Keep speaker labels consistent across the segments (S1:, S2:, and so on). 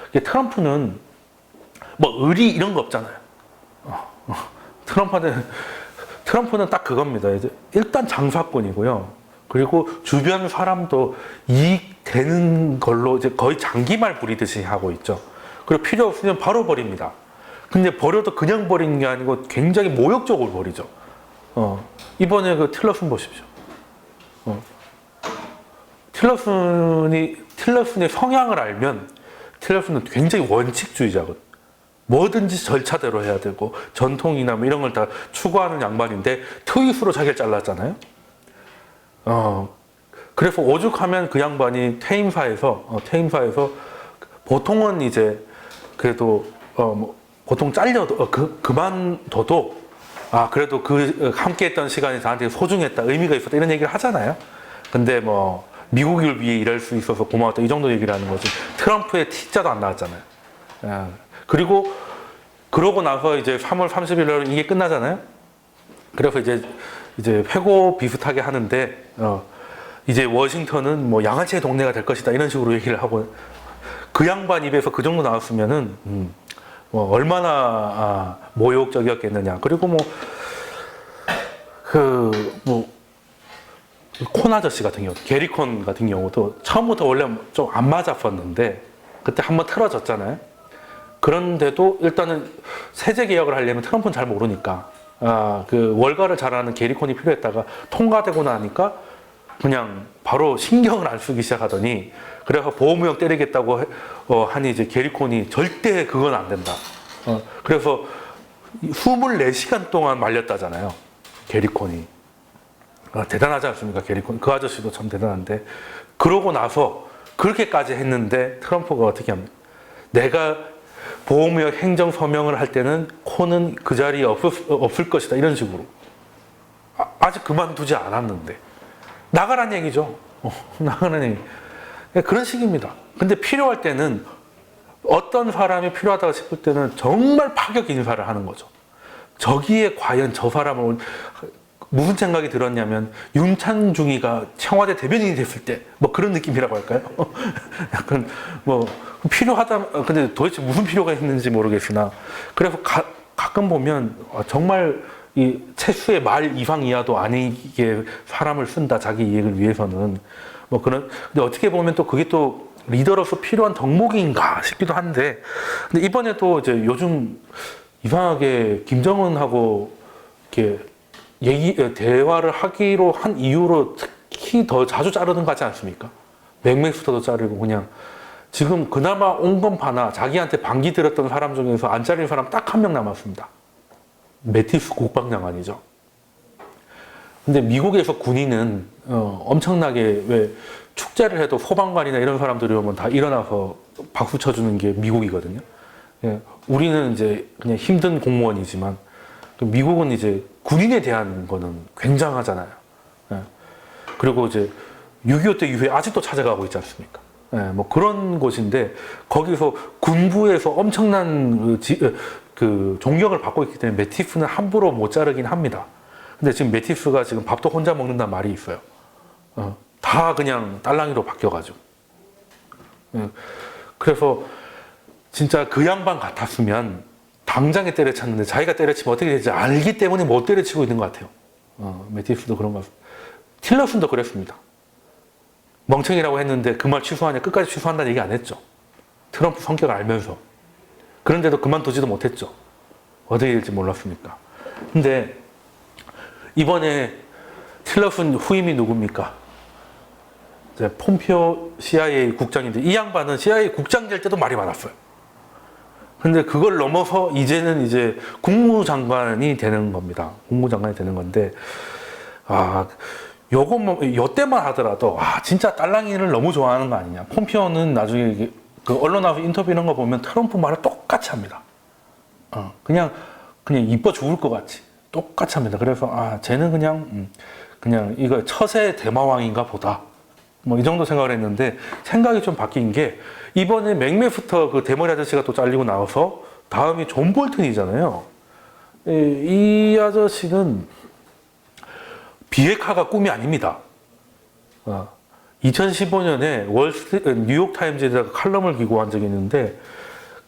S1: 이게 트럼프는 뭐 의리 이런 거 없잖아요. 트럼프는 딱 그겁니다. 이제 일단 장사꾼이고요. 그리고 주변 사람도 이익되는 걸로 이제 거의 장기말 부리듯이 하고 있죠. 그리고 필요 없으면 바로 버립니다. 근데 버려도 그냥 버리는 게 아니고 굉장히 모욕적으로 버리죠. 이번에 그 틸러슨 보십시오. 틸러슨의 성향을 알면 틸러슨은 굉장히 원칙주의자거든. 뭐든지 절차대로 해야 되고 전통이나 뭐 이런 걸 다 추구하는 양반인데 트윗으로 자기를 잘랐잖아요. 그래서 오죽하면 그 양반이 퇴임사에서 보통은 이제 그래도 뭐 보통 잘려도 그만둬도 그래도 그 함께했던 시간이 저한테 소중했다, 의미가 있었다 이런 얘기를 하잖아요. 근데 뭐 미국을 위해 일할 수 있어서 고마웠다 이 정도 얘기를 하는 거지. 트럼프의 T자도 안 나왔잖아요. 그리고 그러고 나서 이제 3월 30일 날 이게 끝나잖아요. 그래서 이제 회고 비슷하게 하는데 이제 워싱턴은 뭐 양아치의 동네가 될 것이다 이런 식으로 얘기를 하고 그 양반 입에서 그 정도 나왔으면은 뭐 얼마나 모욕적이었겠느냐. 그리고 콘 아저씨 같은 경우, 게리 콘 같은 경우도 처음부터 원래 좀 안 맞았었는데 그때 한번 틀어졌잖아요. 그런데도 일단은 세제 개혁을 하려면 트럼프는 잘 모르니까 그 월가를 잘하는 게리 콘이 필요했다가 통과되고 나니까 그냥 바로 신경을 안 쓰기 시작하더니 그래서 보호무역 때리겠다고 하니 이제 게리 콘이 절대 그건 안 된다. 그래서 24시간 동안 말렸다잖아요. 게리 콘이. 대단하지 않습니까? 게리 콘. 그 아저씨도 참 대단한데. 그러고 나서 그렇게까지 했는데 트럼프가 어떻게 합니까? 내가 보호무역 행정 서명을 할 때는 콘은 그 자리에 없을 것이다. 이런 식으로. 아직 그만두지 않았는데. 나가란 얘기죠. 나가란 얘기. 그런 식입니다. 근데 필요할 때는 어떤 사람이 필요하다고 싶을 때는 정말 파격 인사를 하는 거죠. 저기에 과연 저 사람을 무슨 생각이 들었냐면 윤찬중이가 청와대 대변인이 됐을 때 뭐 그런 느낌이라고 할까요? 약간 뭐 필요하다. 근데 도대체 무슨 필요가 있는지 모르겠으나 그래서 가끔 보면 정말 이 채수의 말 이상 이하도 아니게 사람을 쓴다 자기 이익을 위해서는 뭐 그런. 근데 어떻게 보면 또 그게 또 리더로서 필요한 덕목인가 싶기도 한데 근데 이번에도 이제 요즘 이상하게 김정은하고 이렇게 대화를 하기로 한 이유로 특히 더 자주 자르는 거 같지 않습니까? 맥맥스터도 자르고 그냥 지금 그나마 온건파나 자기한테 반기 들었던 사람 중에서 안 자른 사람 딱 한 명 남았습니다. 매티스 국방장관이죠. 근데 미국에서 군인은 엄청나게 왜 축제를 해도 소방관이나 이런 사람들이 오면 다 일어나서 박수 쳐주는 게 미국이거든요. 예, 우리는 이제 그냥 힘든 공무원이지만 미국은 이제 군인에 대한 거는 굉장하잖아요. 예, 그리고 이제 6.25 때 이후에 아직도 찾아가고 있지 않습니까? 예, 뭐 그런 곳인데 거기서 군부에서 엄청난 그 존경을 받고 있기 때문에 매티스는 함부로 못 자르긴 합니다. 근데 지금 매티스가 지금 밥도 혼자 먹는다는 말이 있어요. 다 그냥 딸랑이로 바뀌어가지고. 그래서 진짜 그 양반 같았으면 당장에 때려쳤는데 자기가 때려치면 어떻게 될지 알기 때문에 못 때려치고 있는 것 같아요. 매티스도 그런 것 같습니다. 틸러슨도 그랬습니다. 멍청이라고 했는데 그 말 취소하냐 끝까지 취소한다는 얘기 안 했죠. 트럼프 성격을 알면서. 그런데도 그만두지도 못했죠. 어떻게 될지 몰랐으니까. 근데 이번에 틸러슨 후임이 누굽니까? 폼피오 CIA 국장인데 이 양반은 CIA 국장 될 때도 말이 많았어요. 근데 그걸 넘어서 이제는 이제 국무장관이 되는 겁니다. 국무장관이 되는 건데 요때만 하더라도 진짜 딸랑이를 너무 좋아하는 거 아니냐. 폼피오는 나중에 그 언론 나와서 인터뷰 이런 거 보면 트럼프 말을 똑같이 합니다. 그냥 이뻐 죽을 것 같이 똑같이 합니다. 그래서 쟤는 그냥 이거 처세 대마왕인가 보다. 뭐 이 정도 생각을 했는데 생각이 좀 바뀐 게 이번에 맥메스터 그 대머리 아저씨가 또 잘리고 나와서 다음이 존 볼튼이잖아요. 이 아저씨는 비핵화가 꿈이 아닙니다. 2015년에 뉴욕 타임즈에다가 칼럼을 기고한 적이 있는데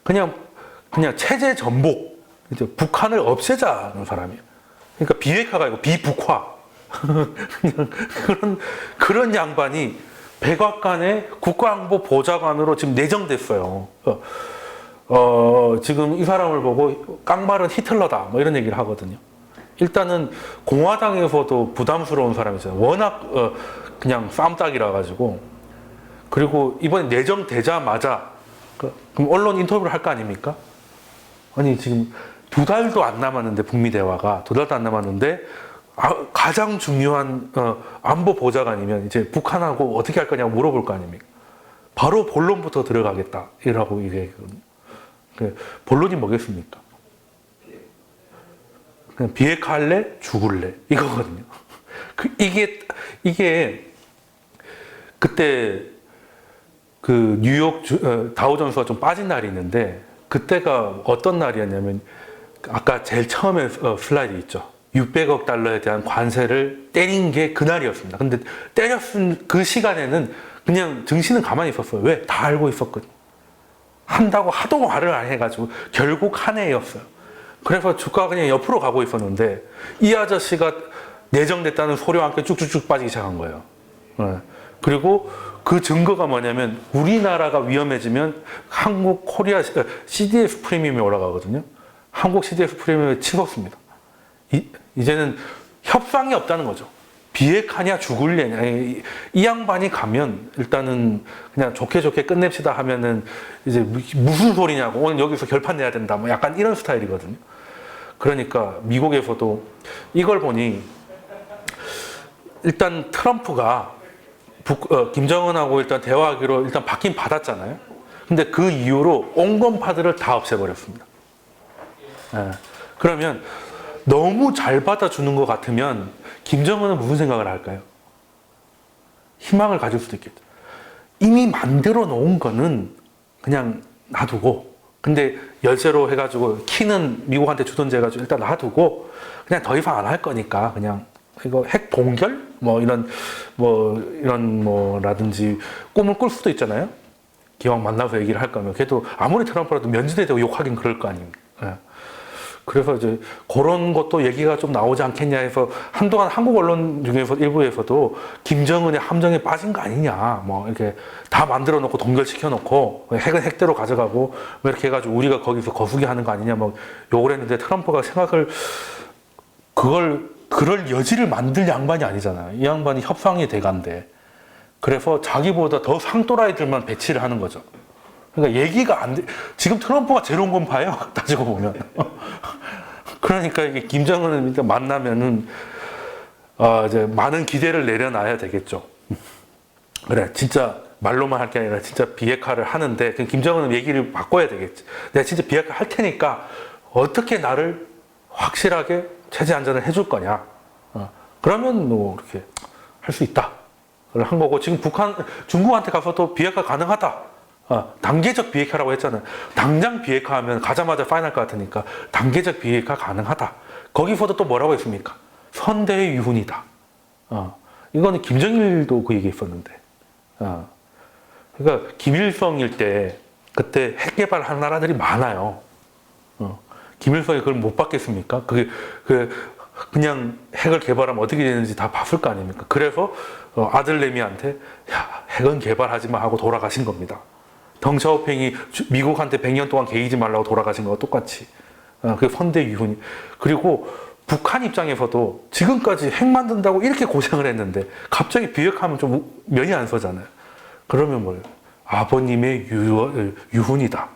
S1: 그냥 체제 전복, 이제 북한을 없애자는 사람이에요. 그러니까 비핵화가 아니고 비북화. 그냥 그런 양반이 백악관의 국가안보보좌관으로 지금 내정됐어요. 지금 이 사람을 보고 깡말은 히틀러다 뭐 이런 얘기를 하거든요. 일단은 공화당에서도 부담스러운 사람이잖아요. 워낙 그냥 쌈딱이라 가지고. 그리고 이번에 내정되자마자 그럼 언론 인터뷰를 할 거 아닙니까? 아니 지금 2달도 안 남았는데 북미 대화가 2달도 안 남았는데 가장 중요한 안보 보좌관이면 이제 북한하고 어떻게 할 거냐고 물어볼 거 아닙니까? 바로 본론부터 들어가겠다 이라고 이제 본론이 뭐겠습니까? 그냥 비핵화할래 죽을래 이거거든요. 이게 그때 그 뉴욕 다우존스가 좀 빠진 날이 있는데 그때가 어떤 날이었냐면 아까 제일 처음에 슬라이드 있죠. 600억 달러에 대한 관세를 때린 게 그날이었습니다. 근데 때렸은 그 시간에는 그냥 증시는 가만히 있었어요. 왜? 다 알고 있었거든요. 한다고 하도 말을 안 해가지고 결국 한 해였어요. 그래서 주가가 그냥 옆으로 가고 있었는데 이 아저씨가 내정됐다는 소리와 함께 쭉쭉쭉 빠지기 시작한 거예요. 그리고 그 증거가 뭐냐면 우리나라가 위험해지면 한국 코리아 CDS 프리미엄이 올라가거든요. 한국 CDS 프리미엄이 치솟습니다. 이제는 협상이 없다는 거죠. 비핵하냐 죽을래냐. 이 양반이 가면 일단은 그냥 좋게 끝냅시다 하면은 이제 무슨 소리냐고 오늘 여기서 결판 내야 된다 뭐 약간 이런 스타일이거든요. 그러니까 미국에서도 이걸 보니 일단 트럼프가 김정은하고 일단 대화하기로 일단 받긴 받았잖아요. 근데 그 이후로 온건파들을 다 없애버렸습니다. 그러면 너무 잘 받아주는 것 같으면 김정은은 무슨 생각을 할까요? 희망을 가질 수도 있겠죠. 이미 만들어 놓은 거는 그냥 놔두고, 근데 열쇠로 해가지고 키는 미국한테 주던지 해가지고 일단 놔두고 그냥 더 이상 안 할 거니까 그냥 이거 핵 동결 이런 뭐라든지 꿈을 꿀 수도 있잖아요. 기왕 만나서 얘기를 할 거면 그래도 아무리 트럼프라도 면전에 대고 욕하긴 그럴 거 아닙니까? 그래서 이제 그런 것도 얘기가 좀 나오지 않겠냐 해서 한동안 한국 언론 중에서 일부에서도 김정은의 함정에 빠진 거 아니냐, 뭐 이렇게 다 만들어 놓고 동결시켜 놓고 핵은 핵대로 가져가고 뭐 이렇게 해가지고 우리가 거기서 거수기 하는 거 아니냐 뭐 욕을 했는데 트럼프가 생각을 그럴 여지를 만들 양반이 아니잖아요. 이 양반이 협상의 대가인데 그래서 자기보다 더 상또라이들만 배치를 하는 거죠. 그러니까 얘기가 안 돼. 지금 트럼프가 제일 온 건 봐요. 따지고 보면. 그러니까 이게 김정은을 일단 만나면은 이제 많은 기대를 내려놔야 되겠죠. 그래, 진짜 말로만 할 게 아니라 진짜 비핵화를 하는데 그럼 김정은은 얘기를 바꿔야 되겠지. 내가 진짜 비핵화 할 테니까 어떻게 나를 확실하게 체제 안전을 해줄 거냐. 그러면 뭐 이렇게 할 수 있다. 그걸 한 거고 지금 중국한테 가서도 비핵화 가능하다. 단계적 비핵화라고 했잖아요. 당장 비핵화하면 가자마자 파이널 것 같으니까 단계적 비핵화 가능하다. 거기서도 또 뭐라고 했습니까? 선대의 유훈이다. 이거는 김정일도 그 얘기했었는데. 그러니까 김일성일 때 그때 핵 개발한 나라들이 많아요. 김일성이 그걸 못 받겠습니까? 그냥 핵을 개발하면 어떻게 되는지 다 봤을 거 아닙니까? 그래서 아들내미한테 야, 핵은 개발하지 마 하고 돌아가신 겁니다. 덩샤오팽이 미국한테 100년 동안 개이지 말라고 돌아가신 거와 똑같이. 그게 선대 유훈이. 그리고 북한 입장에서도 지금까지 핵 만든다고 이렇게 고생을 했는데 갑자기 비핵화하면 좀 면이 안 서잖아요. 그러면 뭐예요? 아버님의 유훈이다.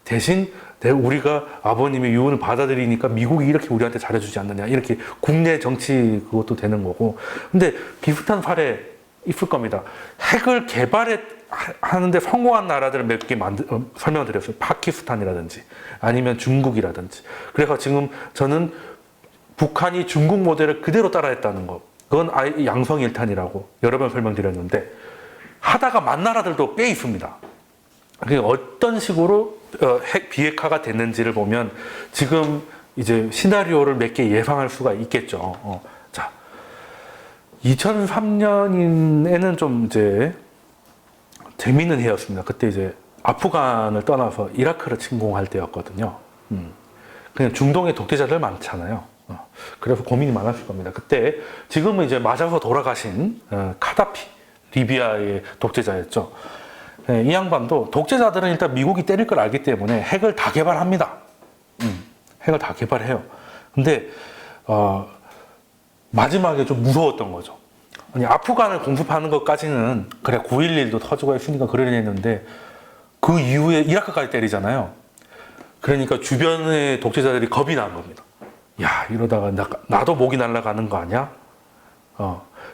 S1: 대신 우리가 아버님의 유언을 받아들이니까 미국이 이렇게 우리한테 잘해주지 않느냐. 이렇게 국내 정치 그것도 되는 거고. 근데 비슷한 사례 있을 겁니다. 핵을 하는데 성공한 나라들을 몇 개 설명드렸어요. 파키스탄이라든지 아니면 중국이라든지. 그래서 지금 저는 북한이 중국 모델을 그대로 따라했다는 거. 그건 아예 양성일탄이라고 여러 번 설명드렸는데 하다가 만 나라들도 꽤 있습니다. 그게 어떤 식으로 핵 비핵화가 됐는지를 보면 지금 이제 시나리오를 몇 개 예상할 수가 있겠죠. 자, 2003년에는 좀 이제 재미있는 해였습니다. 그때 이제 아프간을 떠나서 이라크를 침공할 때였거든요. 그냥 중동에 독재자들 많잖아요. 그래서 고민이 많았을 겁니다. 그때 지금은 이제 맞아서 돌아가신 카다피, 리비아의 독재자였죠. 이 양반도 독재자들은 일단 미국이 때릴 걸 알기 때문에 핵을 다 개발합니다. 핵을 다 개발해요. 근데 마지막에 좀 무서웠던 거죠. 아니, 아프간을 공습하는 것까지는 그래 9.11도 터지고 했으니까 그러려는데 그 이후에 이라크까지 때리잖아요. 그러니까 주변의 독재자들이 겁이 난 겁니다. 야, 이러다가 나도 목이 날아가는 거 아니야?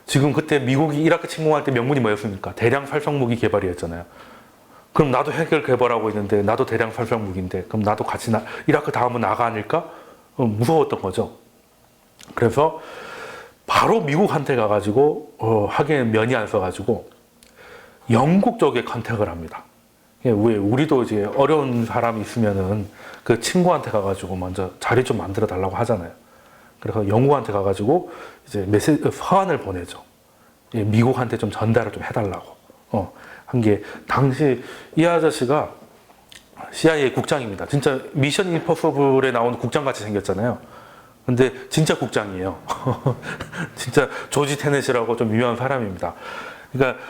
S1: 지금 그때 미국이 이라크 침공할 때 명분이 뭐였습니까? 대량 살상 무기 개발이었잖아요. 그럼 나도 핵을 개발하고 있는데 나도 대량 살상 무기인데 그럼 나도 같이 이라크 다음은 나가 아닐까? 무서웠던 거죠. 그래서 바로 미국한테 가가지고 하기에는 면이 안 써가지고 영국 쪽에 컨택을 합니다. 왜 우리도 이제 어려운 사람이 있으면은 그 친구한테 가가지고 먼저 자리 좀 만들어 달라고 하잖아요. 그래서 영국한테 가가지고 이제 서한을 보내죠. 미국한테 좀 전달을 좀 해달라고 한 게, 당시 이 아저씨가 CIA 국장입니다. 진짜 미션 임퍼서블에 나오는 국장같이 생겼잖아요. 근데 진짜 국장이에요. 진짜 조지 테넷이라고 좀 유명한 사람입니다. 그러니까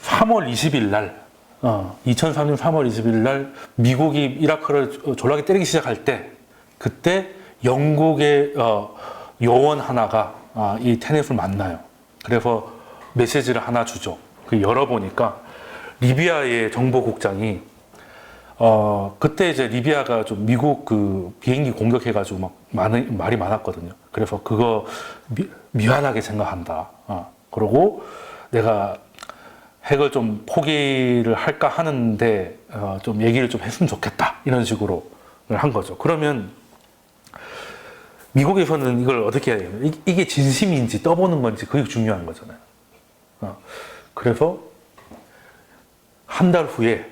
S1: 3월 20일 날 2003년 3월 20일 날 미국이 이라크를 졸라게 때리기 시작할 때, 그때 영국의 요원 하나가 이 테넷을 만나요. 그래서 메시지를 하나 주죠. 그 열어보니까 리비아의 정보국장이 그때 이제 리비아가 좀 미국 그 비행기 공격해가지고 막 말이 많았거든요. 그래서 그거 미안하게 생각한다. 그러고 내가 핵을 좀 포기를 할까 하는데 좀 얘기를 좀 했으면 좋겠다. 이런 식으로 한 거죠. 그러면 미국에서는 이걸 어떻게 해야 돼요? 이게 진심인지 떠보는 건지 그게 중요한 거잖아요. 그래서 한 달 후에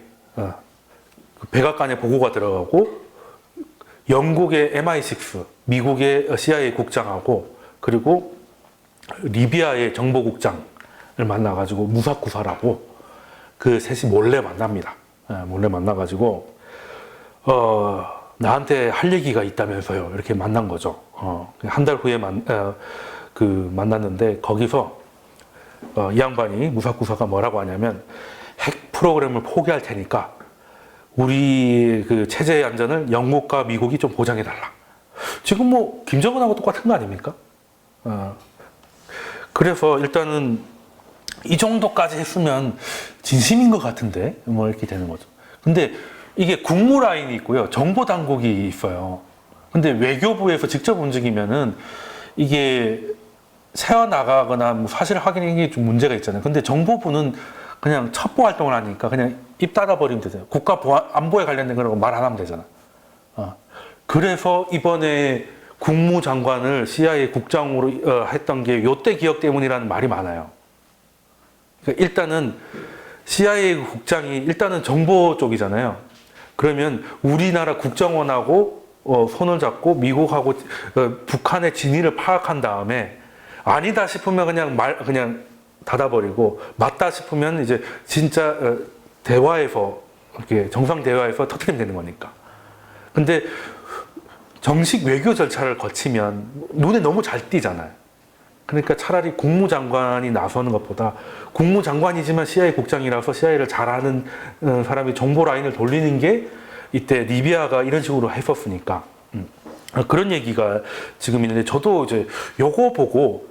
S1: 백악관에 보고가 들어가고 영국의 MI6, 미국의 CIA 국장하고 그리고 리비아의 정보국장을 만나가지고 무사구사라고 그 셋이 몰래 만납니다. 몰래 만나가지고 나한테 할 얘기가 있다면서요. 이렇게 만난 거죠. 한 달 후에 만났는데 거기서 이 양반이 무사구사가 뭐라고 하냐면 핵 프로그램을 포기할 테니까 우리 그 체제의 안전을 영국과 미국이 좀 보장해 달라. 지금 뭐 김정은하고 똑같은 거 아닙니까? 그래서 일단은 이 정도까지 했으면 진심인 것 같은데 뭐 이렇게 되는 거죠. 근데 이게 국무 라인이 있고요, 정보 당국이 있어요. 근데 외교부에서 직접 움직이면은 이게 새어 나가거나 뭐 사실 확인하는 게 좀 문제가 있잖아요. 근데 정보부는 그냥 첩보 활동을 하니까 그냥 입 닫아버리면 되잖아요. 국가 보안, 안보에 관련된 거라고 말 안 하면 되잖아. 그래서 이번에 국무장관을 CIA 국장으로 했던 게 요때 기억 때문이라는 말이 많아요. 그러니까 일단은 CIA 국장이 일단은 정보 쪽이잖아요. 그러면 우리나라 국정원하고 손을 잡고 미국하고 북한의 진위를 파악한 다음에 아니다 싶으면 그냥 닫아버리고, 맞다 싶으면 이제 진짜 대화에서 이렇게 정상 대화에서 터뜨리면 되는 거니까. 근데 정식 외교 절차를 거치면 눈에 너무 잘 띄잖아요. 그러니까 차라리 국무장관이 나서는 것보다, 국무장관이지만 CIA 국장이라서 CIA를 잘 아는 사람이 정보 라인을 돌리는 게 이때 리비아가 이런 식으로 했었으니까. 그런 얘기가 지금 있는데, 저도 이제 요거 보고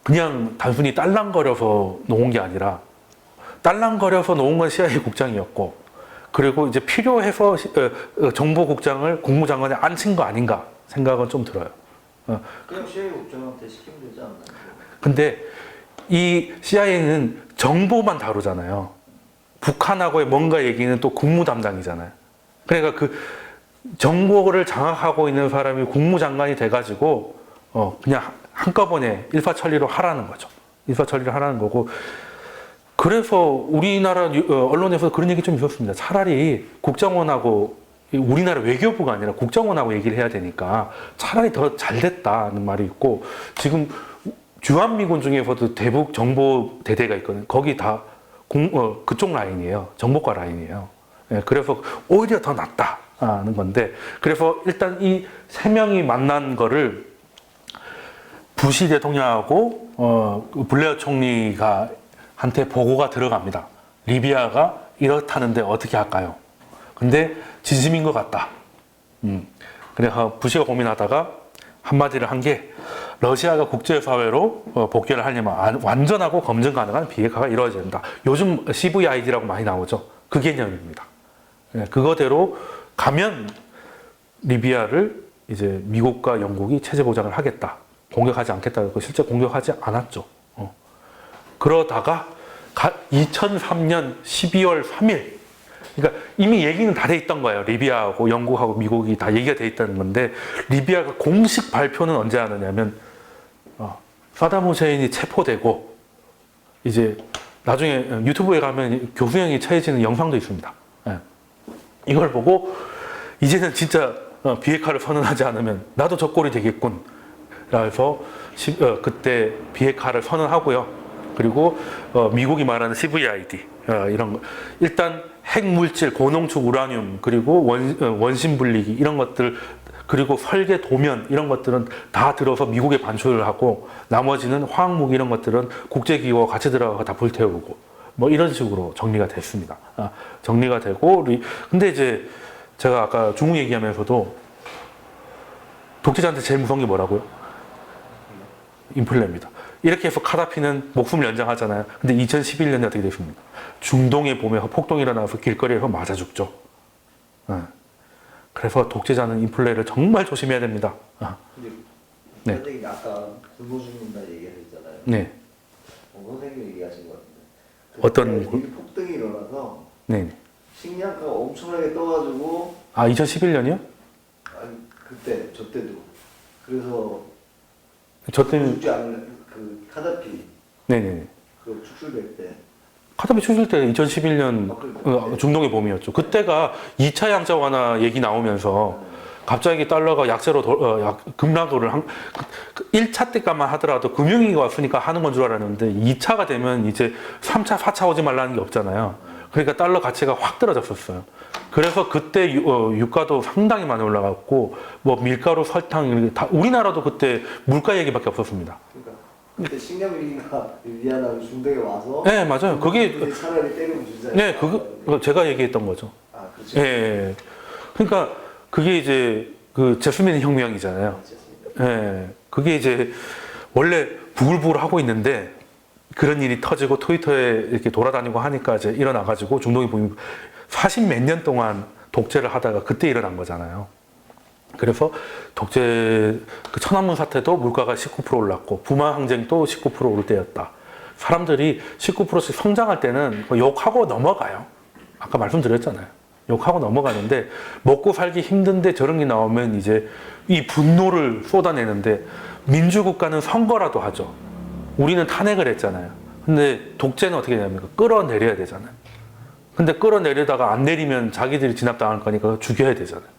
S1: 그냥 단순히 딸랑거려서 놓은 게 아니라, 딸랑거려서 놓은 건 CIA 국장이었고, 그리고 이제 필요해서 정보국장을 국무장관에 앉힌 거 아닌가 생각은 좀 들어요.
S2: 그냥 CIA 국장한테 시키면 되지 않나요?
S1: 근데 이 CIA는 정보만 다루잖아요. 북한하고의 뭔가 얘기는 또 국무 담당이잖아요. 그러니까 그 정보를 장악하고 있는 사람이 국무장관이 돼가지고 그냥 한꺼번에 일사천리로 하라는 거죠. 일사천리로 하라는 거고. 그래서 우리나라 언론에서 그런 얘기 좀 있었습니다. 차라리 국정원하고 우리나라 외교부가 아니라 국정원하고 얘기를 해야 되니까 차라리 더 잘 됐다는 말이 있고, 지금 주한미군 중에서도 대북 정보 대대가 있거든요. 거기 다 그쪽 라인이에요. 정보과 라인이에요. 예, 그래서 오히려 더 낫다는 건데, 그래서 일단 이 세 명이 만난 거를 부시 대통령하고 블레어 총리가 한테 보고가 들어갑니다. 리비아가 이렇다는데 어떻게 할까요? 근데 진심인 것 같다. 그래서 부시가 고민하다가 한마디를 한 게, 러시아가 국제사회로 복귀를 하려면 완전하고 검증 가능한 비핵화가 이루어져야 된다. 요즘 CVID라고 많이 나오죠. 그 개념입니다. 그거대로 가면 리비아를 이제 미국과 영국이 체제 보장을 하겠다. 공격하지 않겠다. 실제 공격하지 않았죠. 그러다가 2003년 12월 3일, 그러니까 이미 얘기는 다 돼 있던 거예요. 리비아하고 영국하고 미국이 다 얘기가 돼 있다는 건데, 리비아가 공식 발표는 언제 하느냐면 사담 후세인이 체포되고, 이제 나중에 유튜브에 가면 교수형이 처해지는 영상도 있습니다. 예. 이걸 보고 이제는 진짜 비핵화를 선언하지 않으면 나도 저 꼴이 되겠군. 그래서 그때 비핵화를 선언하고요. 그리고 미국이 말하는 CVID 이런 거, 일단 핵물질, 고농축 우라늄, 그리고 원심 분리기 이런 것들, 그리고 설계 도면 이런 것들은 다 들어서 미국에 반출을 하고, 나머지는 화학무기 이런 것들은 국제기구와 같이 들어가서 다 불태우고, 뭐 이런 식으로 정리가 됐습니다. 정리가 되고, 근데 이제 제가 아까 중국 얘기하면서도 독재자한테 제일 무서운 게 뭐라고요? 인플레입니다. 이렇게 해서 카다피는 목숨을 연장하잖아요. 근데 2011년에 어떻게 됐습니까? 중동에 보면 폭동이 일어나서 길거리에서 맞아 죽죠. 그래서 독재자는 인플레를 정말 조심해야 됩니다.
S2: 근데
S1: 네.
S2: 선생님이 아까 굶어 죽는다 얘기하셨잖아요.
S1: 네.
S2: 선생님 얘기하신 것 같은데.
S1: 어떤
S2: 이 폭등이 일어나서
S1: 네.
S2: 식량가가 엄청나게 떠가지고,
S1: 2011년이요?
S2: 아니 그때 저 때도 그래서
S1: 저 때는
S2: 죽지 않은 그 카다피
S1: 네네.
S2: 그 축출될 때
S1: 카다피 추실 때 2011년 중동의 봄이었죠. 그때가 2차 양자 완화 얘기 나오면서 갑자기 달러가 약세로 급락을 1차 때까만 하더라도 금융위기가 왔으니까 하는 건 줄 알았는데, 2차가 되면 이제 3차, 4차 오지 말라는 게 없잖아요. 그러니까 달러 가치가 확 떨어졌었어요. 그래서 그때 유가도 상당히 많이 올라갔고, 뭐 밀가루, 설탕, 다 우리나라도 그때 물가 얘기밖에 없었습니다.
S2: 그러니까 그때 식량 위기가 리비아나 중동에 와서,
S1: 네, 맞아요. 그게
S2: 차라리 때리고 주자.
S1: 네, 그거 제가 얘기했던 거죠.
S2: 아, 그렇죠.
S1: 예. 그러니까 그게 이제 그 제스민 혁명이잖아요. 예. 그게 이제 원래 부글부글 하고 있는데 그런 일이 터지고 트위터에 이렇게 돌아다니고 하니까 이제 일어나가지고 중동이 보면 40 몇 년 동안 독재를 하다가 그때 일어난 거잖아요. 그래서 독재, 그 천안문 사태도 물가가 19% 올랐고, 부마 항쟁도 19% 오를 때였다. 사람들이 19%씩 성장할 때는 욕하고 넘어가요. 아까 말씀드렸잖아요. 욕하고 넘어가는데, 먹고 살기 힘든데 저런 게 나오면 이제 이 분노를 쏟아내는데, 민주국가는 선거라도 하죠. 우리는 탄핵을 했잖아요. 근데 독재는 어떻게 되냐면 끌어내려야 되잖아요. 근데 끌어내려다가 안 내리면 자기들이 진압당할 거니까 죽여야 되잖아요.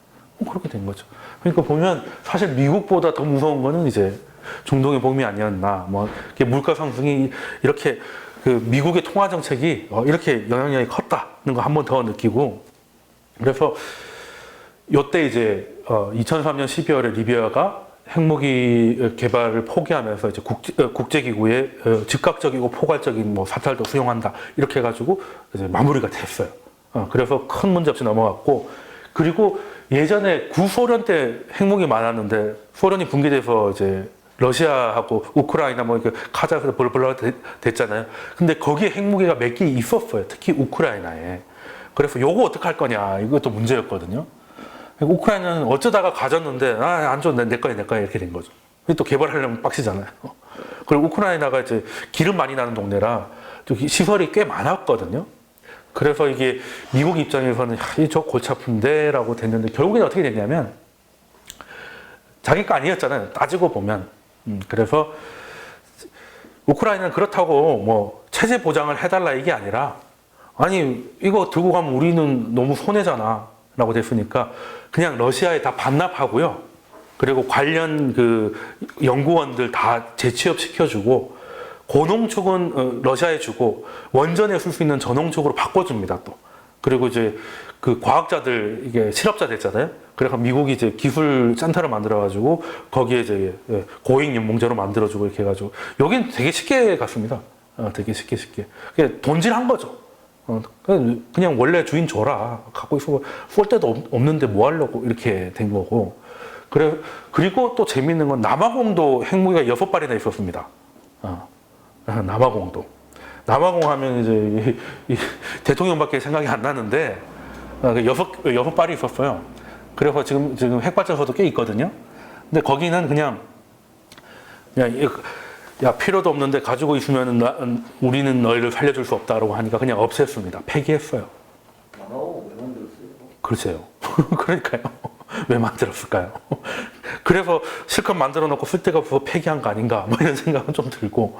S1: 그렇게 된 거죠. 그러니까 보면 사실 미국보다 더 무서운 거는 이제 중동의 봄이 아니었나. 뭐 물가 상승이 이렇게 그 미국의 통화 정책이 이렇게 영향력이 컸다는 거 한 번 더 느끼고, 그래서 요때 이제 2003년 12월에 리비아가 핵무기 개발을 포기하면서 이제 국제기구에 즉각적이고 포괄적인 뭐 사찰도 수용한다 이렇게 해가지고 이제 마무리가 됐어요. 그래서 큰 문제 없이 넘어갔고, 그리고 예전에 구소련 때 핵무기 많았는데 소련이 붕괴돼서 이제 러시아하고 우크라이나 뭐 이렇게 카자흐에서 벌벌 됐잖아요. 근데 거기에 핵무기가 몇 개 있었어요. 특히 우크라이나에. 그래서 요거 어떡할 거냐 이것도 문제였거든요. 우크라이나는 어쩌다가 가졌는데 안 줘, 내 거야 이렇게 된 거죠. 또 개발하려면 빡시잖아요. 그리고 우크라이나가 이제 기름 많이 나는 동네라 시설이 꽤 많았거든요. 그래서 이게 미국 입장에서는 저 골치 아픈데라고 됐는데, 결국엔 어떻게 됐냐면 자기 거 아니었잖아요. 따지고 보면. 그래서 우크라이나는 그렇다고 뭐 체제 보장을 해달라 이게 아니라, 아니 이거 들고 가면 우리는 너무 손해잖아. 라고 됐으니까 그냥 러시아에 다 반납하고요. 그리고 관련 그 연구원들 다 재취업 시켜주고 고농축은 러시아에 주고 원전에 쓸 수 있는 저농축으로 바꿔줍니다 또. 그리고 이제 그 과학자들 이게 실업자 됐잖아요. 그래서 미국이 이제 기술 센터를 만들어가지고 거기에 이제 고액 연봉제로 만들어주고 이렇게 해가지고 여긴 되게 쉽게 갔습니다. 되게 쉽게. 그게 돈질한 거죠. 그냥 원래 주인 줘라. 갖고 있어 쏠 데도 없는데 뭐 하려고 이렇게 된 거고. 그리고 또 재밌는 건 남아공도 핵무기가 6발이나 있었습니다. 남아공도. 남아공 하면 이제 이 대통령밖에 생각이 안 나는데 여섯 발이 있었어요. 그래서 지금 핵발전소도 꽤 있거든요. 근데 거기는 그냥 야 필요도 없는데 가지고 있으면 우리는 너희를 살려줄 수 없다라고 하니까 그냥 없앴습니다. 폐기했어요.
S2: 남아공 왜 만들었어요?
S1: 글쎄요. 그러니까요. 왜 만들었을까요? 그래서 실컷 만들어 놓고 쓸 데가 없어서 폐기한 거 아닌가 뭐 이런 생각은 좀 들고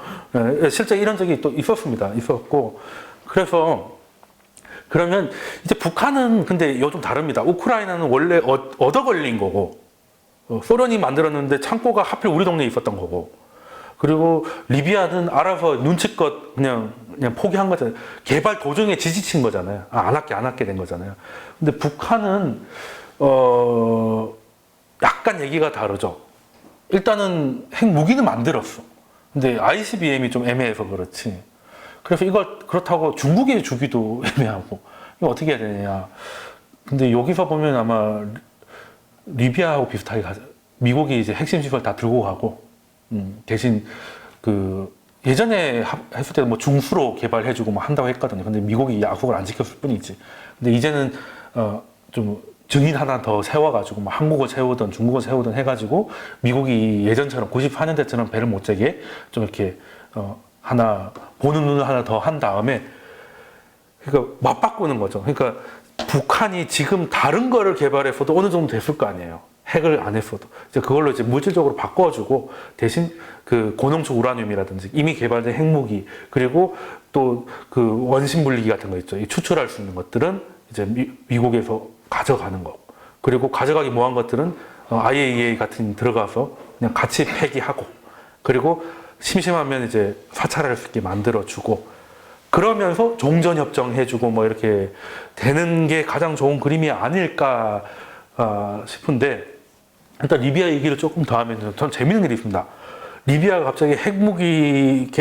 S1: 실제 이런 적이 또 있었고 그래서 그러면 이제 북한은 근데 요즘 다릅니다. 우크라이나는 원래 얻어 걸린 거고 소련이 만들었는데 창고가 하필 우리 동네에 있었던 거고 그리고 리비아는 알아서 눈치껏 그냥 포기한 거잖아요. 개발 도중에 지지친 거잖아요. 안 할게 된 거잖아요. 근데 북한은 약간 얘기가 다르죠. 일단은 핵무기는 만들었어. 근데 ICBM이 좀 애매해서 그렇지. 그래서 이걸 그렇다고 중국에 주기도 애매하고 이거 어떻게 해야 되냐. 근데 여기서 보면 아마 리비아하고 비슷하게 미국이 이제 핵심 시설 다 들고 가고 대신 그 예전에 했을 때 뭐 중수로 개발해주고 뭐 한다고 했거든요. 근데 미국이 약속을 안 지켰을 뿐이지. 근데 이제는 좀 증인 하나 더 세워가지고 뭐 한국을 세우든 중국을 세우든 해가지고 미국이 예전처럼 94년대처럼 배를 못 재게 좀 이렇게 하나 보는 눈을 하나 더 한 다음에 그러니까 맞바꾸는 거죠. 그러니까 북한이 지금 다른 거를 개발했어도 어느 정도 됐을 거 아니에요. 핵을 안 했어도 이제 그걸로 이제 물질적으로 바꿔주고 대신 그 고농축 우라늄이라든지 이미 개발된 핵무기 그리고 또 그 원심 분리기 같은 거 있죠. 이 추출할 수 있는 것들은 이제 미국에서 가져가는 거. 그리고 가져가기 뭐한 것들은 IAEA 같은 들어가서 그냥 같이 폐기하고 그리고 심심하면 이제 사찰할 수 있게 만들어주고 그러면서 종전협정 해주고 뭐 이렇게 되는 게 가장 좋은 그림이 아닐까 싶은데 일단 리비아 얘기를 조금 더 하면 전 재밌는 일이 있습니다. 리비아가 갑자기 핵무기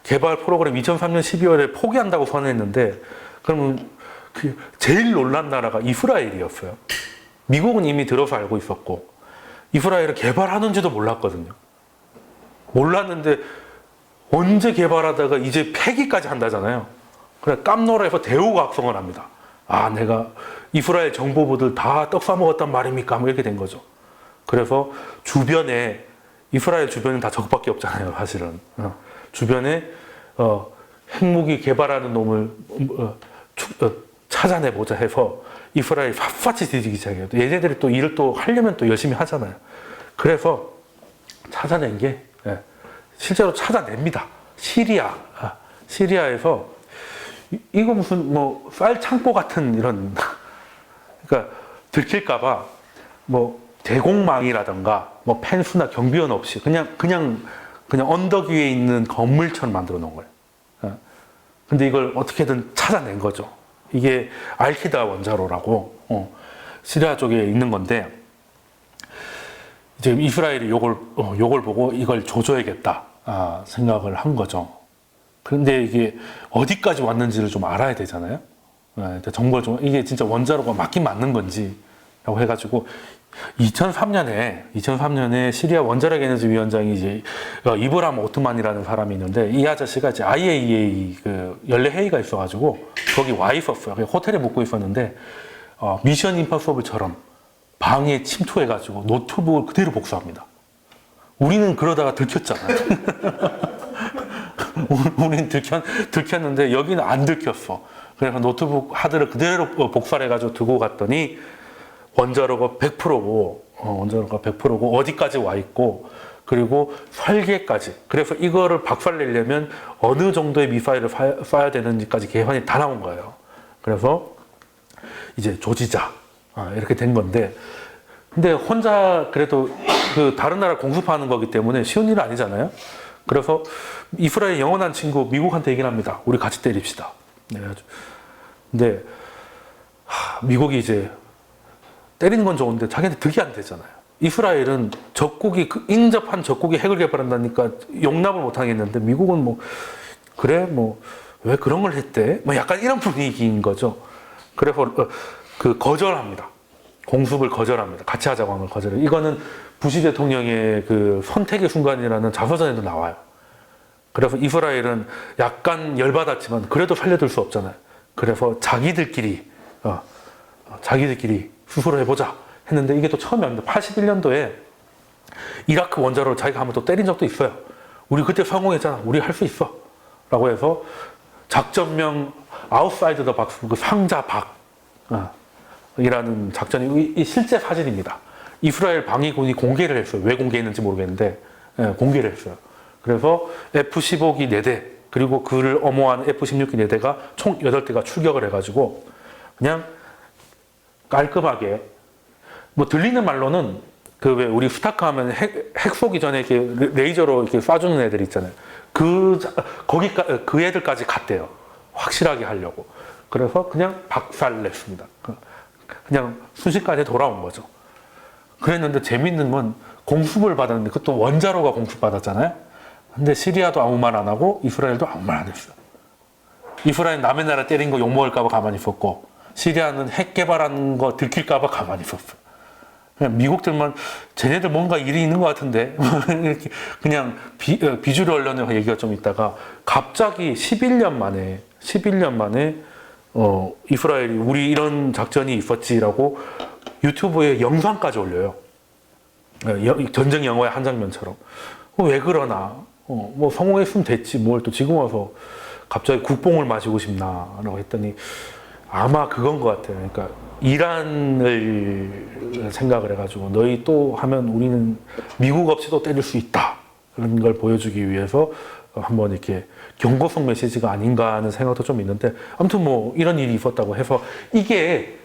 S1: 개발 프로그램 2003년 12월에 포기한다고 선언했는데 그러면 그 제일 놀란 나라가 이스라엘이었어요. 미국은 이미 들어서 알고 있었고 이스라엘은 개발하는지도 몰랐거든요. 몰랐는데 언제 개발하다가 이제 폐기까지 한다잖아요. 그래 깜놀해서 대우각성을 합니다. 아 내가 이스라엘 정보부들 다 떡 싸먹었단 말입니까? 뭐 이렇게 된 거죠. 그래서 주변에 이스라엘 주변은 다 적밖에 없잖아요. 사실은 주변에 핵무기 개발하는 놈을 찾아내보자 해서 이스라엘 샅샅이 뒤지기 시작해요. 얘네들이 또 일을 또 하려면 또 열심히 하잖아요. 그래서 찾아낸 게 실제로 찾아냅니다. 시리아에서 이거 무슨 뭐 쌀 창고 같은 이런 그러니까 들킬까봐 뭐 대공망이라든가 뭐 펜스나 경비원 없이 그냥 언덕 위에 있는 건물처럼 만들어 놓은 거예요. 근데 이걸 어떻게든 찾아낸 거죠. 이게 알키다 원자로라고 시리아 쪽에 있는 건데 이제 이스라엘이 요걸 보고 이걸 조져야겠다 생각을 한 거죠. 그런데 이게 어디까지 왔는지를 좀 알아야 되잖아요. 정보를 좀 이게 진짜 원자로가 맞긴 맞는 건지라고 해가지고 2003년에 시리아 원자력 에너지 위원장이 이제 이브람 오트만이라는 사람이 있는데 이 아저씨가 이제 IAEA 그 연례 회의가 있어가지고 거기 와 있었어요. 호텔에 묵고 있었는데 미션 임파서블처럼 방에 침투해가지고 노트북을 그대로 복사합니다. 우리는 그러다가 들켰잖아요. 우리는 들켰는데 여기는 안 들켰어. 그래서 노트북 하드를 그대로 복사해가지고 두고 갔더니 원자로가 100%고 원자로가 100%고 어디까지 와 있고 그리고 설계까지 그래서 이거를 박살내려면 어느 정도의 미사일을 쏴야 되는지까지 계산이 다 나온 거예요. 그래서 이제 조지자 이렇게 된 건데, 근데 혼자 그래도 그 다른 나라 공습하는 거기 때문에 쉬운 일은 아니잖아요. 그래서 이스라엘 영원한 친구 미국한테 얘기를 합니다. 우리 같이 때립시다. 네, 근데 미국이 이제 때리는 건 좋은데 자기한테 득이 안 되잖아요. 이스라엘은 적국이 인접한 적국이 핵을 개발한다니까 용납을 못 하겠는데 미국은 뭐 그래 뭐 왜 그런 걸 했대? 뭐 약간 이런 분위기인 거죠. 그래서 그 거절합니다. 공습을 거절합니다. 같이 하자고 하는 걸 거절해요. 이거는 부시 대통령의 그 선택의 순간이라는 자서전에도 나와요. 그래서 이스라엘은 약간 열받았지만 그래도 살려둘 수 없잖아요. 그래서 자기들끼리 스스로 해보자 했는데 이게 또 처음이었는데 81년도에 이라크 원자로 자기가 한번 또 때린 적도 있어요. 우리 그때 성공했잖아. 우리 할 수 있어. 라고 해서 작전명 아웃사이드 더 박스, 그 상자 박 이라는 작전이 이 실제 사진입니다. 이스라엘 방위군이 공개를 했어요. 왜 공개했는지 모르겠는데 공개를 했어요. 그래서 F-15기 4대 그리고 그를 엄호한 F-16기 4대가 총 8대가 출격을 해가지고 그냥 깔끔하게 뭐 들리는 말로는 그 왜 우리 스타크 하면 핵 쏘기 전에 이렇게 레이저로 이렇게 쏴주는 애들 있잖아요. 그 애들까지 갔대요. 확실하게 하려고. 그래서 그냥 박살냈습니다. 그냥 순식간에 돌아온 거죠. 그랬는데 재밌는 건 공습을 받았는데 그것도 원자로가 공습받았잖아요. 근데 시리아도 아무 말 안 하고 이스라엘도 아무 말 안 했어요. 이스라엘 남의 나라 때린 거 욕먹을까 봐 가만히 있었고 시리아는 핵 개발한 거 들킬까 봐 가만히 있었어요. 그냥 미국들만 쟤네들 뭔가 일이 있는 것 같은데 이렇게 그냥 비주류 언론에 얘기가 좀 있다가 갑자기 11년 만에 이스라엘이 우리 이런 작전이 있었지라고 유튜브에 영상까지 올려요. 전쟁 영화의 한 장면처럼. 왜 그러나? 뭐 성공했으면 됐지. 뭘 또 지금 와서 갑자기 국뽕을 마시고 싶나라고 했더니 아마 그건 것 같아요. 그러니까 이란을 생각을 해가지고 너희 또 하면 우리는 미국 없이도 때릴 수 있다. 그런 걸 보여주기 위해서 한번 이렇게 경고성 메시지가 아닌가 하는 생각도 좀 있는데 아무튼 뭐 이런 일이 있었다고 해서 이게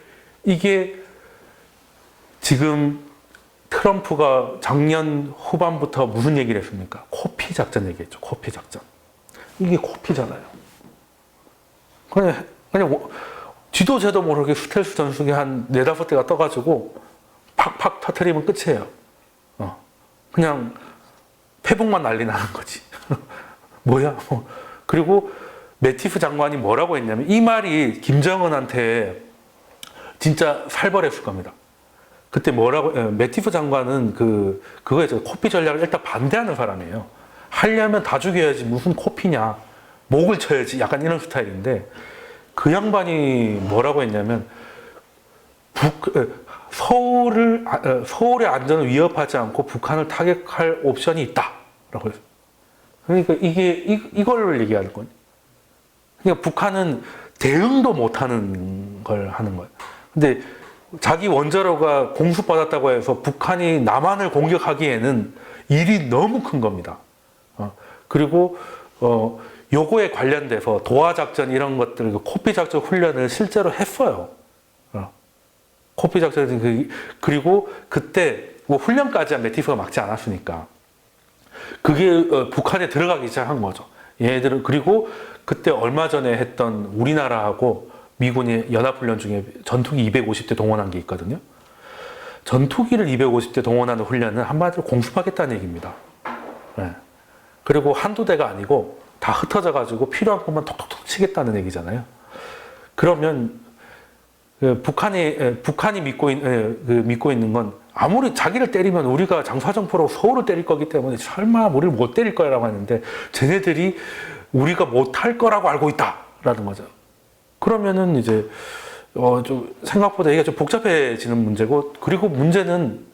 S1: 지금 트럼프가 작년 후반부터 무슨 얘기를 했습니까? 코피 작전 얘기했죠. 코피 작전. 이게 코피잖아요. 그냥 지도 제도 모르게 스텔스 전술기 한 4-5대가 떠가지고 팍팍 터트리면 끝이에요. 그냥 회복만 난리 나는 거지. 뭐야? 그리고 매티프 장관이 뭐라고 했냐면 이 말이 김정은한테 진짜 살벌했을 겁니다. 그때 매티프 장관은 그거에 코피 전략을 일단 반대하는 사람이에요. 하려면 다 죽여야지 무슨 코피냐. 목을 쳐야지. 약간 이런 스타일인데 그 양반이 뭐라고 했냐면 서울의 안전을 위협하지 않고 북한을 타격할 옵션이 있다라고 했어요. 그러니까 이걸 얘기하는 거예요. 그러니까 북한은 대응도 못하는 걸 하는 거예요. 근데 자기 원자로가 공습받았다고 해서 북한이 남한을 공격하기에는 일이 너무 큰 겁니다. 그리고 요거에 관련돼서 도하 작전 이런 것들, 코피 작전 훈련을 실제로 했어요. 코피 작전 그리고 그때 뭐 훈련까지는 매티프가 막지 않았으니까 그게 북한에 들어가기 시작한 거죠. 얘네들은 그리고 그때 얼마 전에 했던 우리나라하고 미군이 연합훈련 중에 전투기 250대 동원한 게 있거든요. 전투기를 250대 동원하는 훈련은 한마디로 공습하겠다는 얘기입니다. 네. 그리고 한두 대가 아니고 다 흩어져 가지고 필요한 것만 톡톡톡 치겠다는 얘기잖아요. 그러면 북한이 믿고 있는 건 아무리 자기를 때리면 우리가 장사정포로 서울을 때릴 거기 때문에 설마 우리를 못 때릴 거라고 하는데 쟤네들이 우리가 못할 거라고 알고 있다라는 거죠. 그러면은 이제 좀 생각보다 이게 좀 복잡해지는 문제고 그리고 문제는